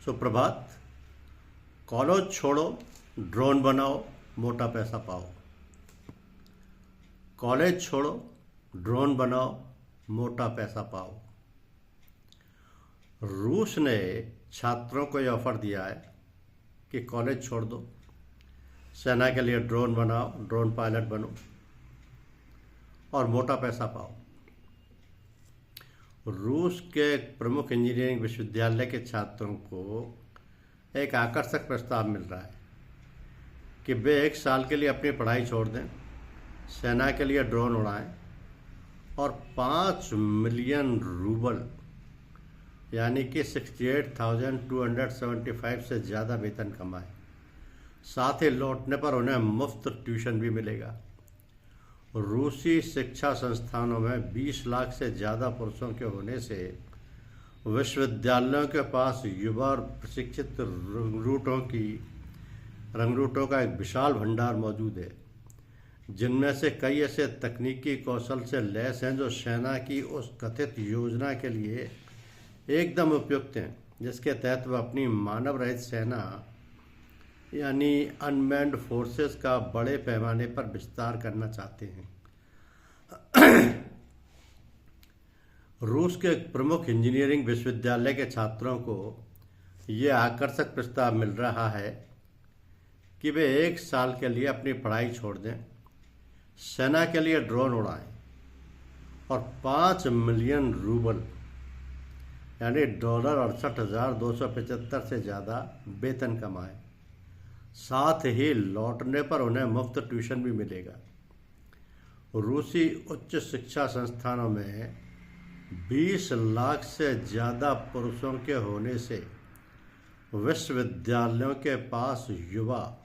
सुप्रभात। कॉलेज छोड़ो, ड्रोन बनाओ, मोटा पैसा पाओ। कॉलेज छोड़ो, ड्रोन बनाओ, मोटा पैसा पाओ। रूस ने छात्रों को यह ऑफर दिया है कि कॉलेज छोड़ दो, सेना के लिए ड्रोन बनाओ, ड्रोन पायलट बनो और मोटा पैसा पाओ। रूस के प्रमुख इंजीनियरिंग विश्वविद्यालय के छात्रों को एक आकर्षक प्रस्ताव मिल रहा है कि वे 1 साल के लिए अपनी पढ़ाई छोड़ दें, सेना के लिए ड्रोन उड़ाएं और 5 मिलियन रूबल यानी कि 68,275 से ज़्यादा वेतन कमाएं। साथ ही लौटने पर उन्हें मुफ्त ट्यूशन भी मिलेगा। रूसी शिक्षा संस्थानों में 20 लाख से ज़्यादा पुरुषों के होने से विश्वविद्यालयों के पास युवा और प्रशिक्षित रंगरूटों का एक विशाल भंडार मौजूद है, जिनमें से कई ऐसे तकनीकी कौशल से लैस हैं जो सेना की उस कथित योजना के लिए एकदम उपयुक्त हैं, जिसके तहत वह अपनी मानव रहित सेना यानी अनमैन्ड फोर्सेस का बड़े पैमाने पर विस्तार करना चाहते हैं। रूस के प्रमुख इंजीनियरिंग विश्वविद्यालय के छात्रों को ये आकर्षक प्रस्ताव मिल रहा है कि वे 1 साल के लिए अपनी पढ़ाई छोड़ दें, सेना के लिए ड्रोन उड़ाएं और 5 मिलियन रूबल यानी $68,275 से ज़्यादा वेतन कमाएं। साथ ही लौटने पर उन्हें मुफ्त ट्यूशन भी मिलेगा। रूसी उच्च शिक्षा संस्थानों में 20 लाख से ज़्यादा पुरुषों के होने से विश्वविद्यालयों के पास युवा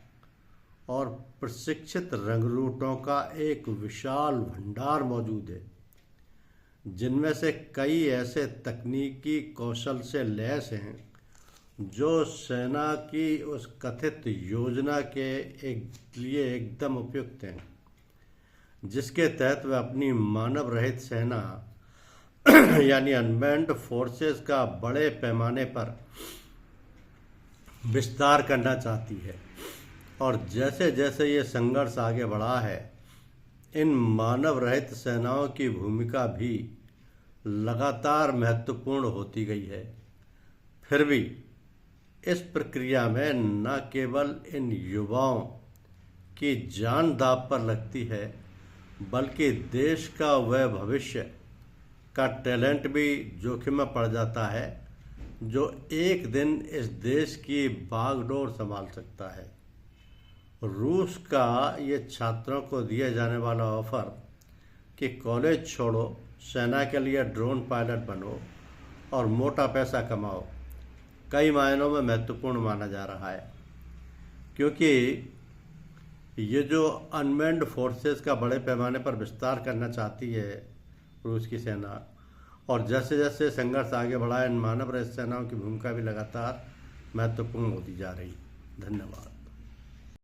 और प्रशिक्षित रंगरूटों का एक विशाल भंडार मौजूद है, जिनमें से कई ऐसे तकनीकी कौशल से लैस हैं जो सेना की उस कथित योजना के लिए एकदम उपयुक्त हैं, जिसके तहत वह अपनी मानव रहित सेना यानी अनमैन्ड फोर्सेस का बड़े पैमाने पर विस्तार करना चाहती है। और जैसे जैसे ये संघर्ष आगे बढ़ा है, इन मानव रहित सेनाओं की भूमिका भी लगातार महत्वपूर्ण होती गई है। फिर भी इस प्रक्रिया में न केवल इन युवाओं की जान दांव पर लगती है, बल्कि देश का वह भविष्य का टैलेंट भी जोखिम में पड़ जाता है, जो एक दिन इस देश की बागडोर संभाल सकता है। रूस का ये छात्रों को दिए जाने वाला ऑफर कि कॉलेज छोड़ो, सेना के लिए ड्रोन पायलट बनो और मोटा पैसा कमाओ कई मायनों में महत्वपूर्ण माना जा रहा है, क्योंकि ये जो अनमैन्ड फोर्सेस का बड़े पैमाने पर विस्तार करना चाहती है रूस की सेना, और जैसे जैसे संघर्ष आगे बढ़ा है, इन मानव रहित सेनाओं की भूमिका भी लगातार महत्वपूर्ण होती जा रही। धन्यवाद।